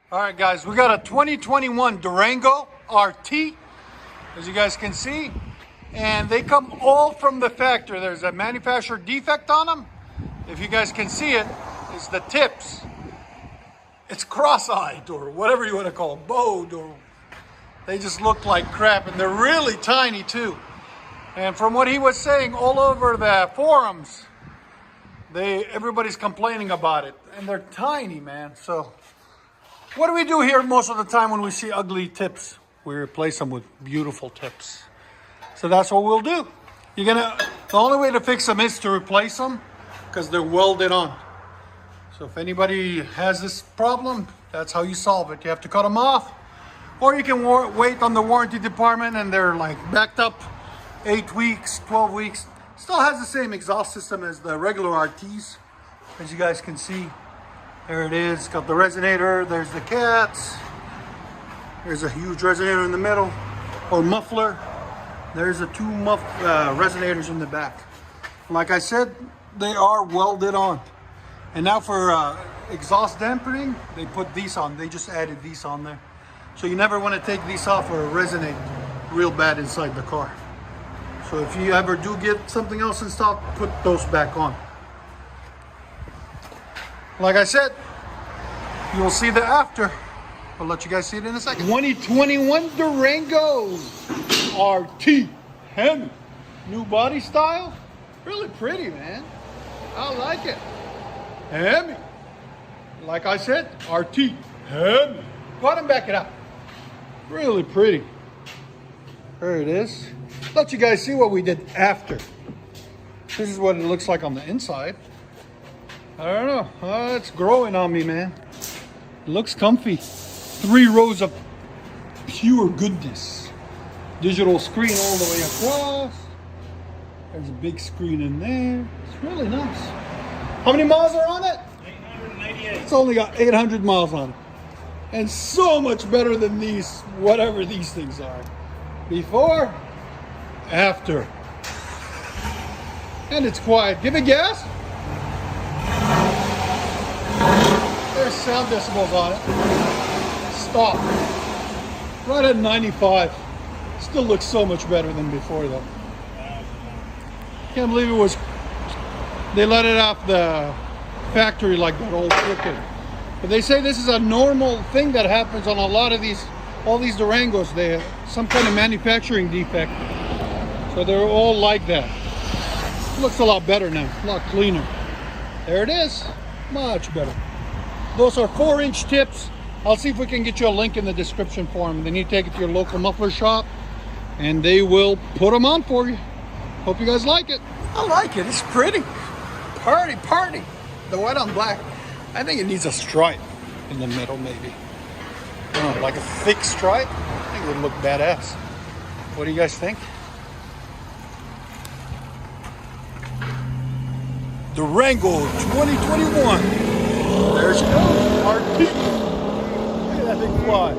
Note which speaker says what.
Speaker 1: All right, guys, we got a 2021 Durango RT, as you guys can see, and they come all from the factory. There's a manufacturer defect on them. If you guys can see it, it's the tips. It's cross-eyed or whatever you want to call it, bowed, or they just look like crap, and they're really tiny too. And from what he was saying, all over the forums, everybody's complaining about it, and they're tiny, man. So what do we do here most of the time when we see ugly tips? We replace them with beautiful tips. So that's what we'll do. The only way to fix them is to replace them because they're welded on. So if anybody has this problem, that's how you solve it. You have to cut them off, or you can wait on the warranty department and they're like backed up 8 weeks, 12 weeks. Still has the same exhaust system as the regular RTs, as you guys can see. There it is, got the resonator, there's the cats. There's a huge resonator in the middle, or muffler. There's the two resonators in the back. Like I said, they are welded on. And now for exhaust dampening, they put these on. They just added these on there. So you never want to take these off or resonate real bad inside the car. So if you ever do get something else installed, put those back on. Like I said, you'll see the after. I'll let you guys see it in a second. 2021 Durango RT Hemi. New body style. Really pretty, man. I like it. Hemi. Like I said, RT Hemi. Go ahead and back it up. Really pretty. There it is. Let you guys see what we did after. This is what it looks like on the inside. I don't know. It's growing on me, man. It looks comfy. 3 rows of pure goodness. Digital screen all the way across. There's a big screen in there. It's really nice. How many miles are on it?
Speaker 2: 888.
Speaker 1: It's only got 800 miles on it. And so much better than these, whatever these things are. Before, after. And it's quiet. Give it gas. There's sound decibels on it. Stop. Right at 95. Still looks so much better than before though. Can't believe they let it off the factory like that old crooked. But they say this is a normal thing that happens on a lot of all these Durangos. They have some kind of manufacturing defect. So they're all like that. Looks a lot better now, a lot cleaner. There it is, much better. Those are 4-inch tips. I'll see if we can get you a link in the description for them. Then you take it to your local muffler shop and they will put them on for you. Hope you guys like it. I like it, it's pretty. Party. The white on black. I think it needs a stripe in the middle maybe. Like a thick stripe. I think it would look badass. What do you guys think? Durango 2021. There she goes, RT. Look at that thing fly.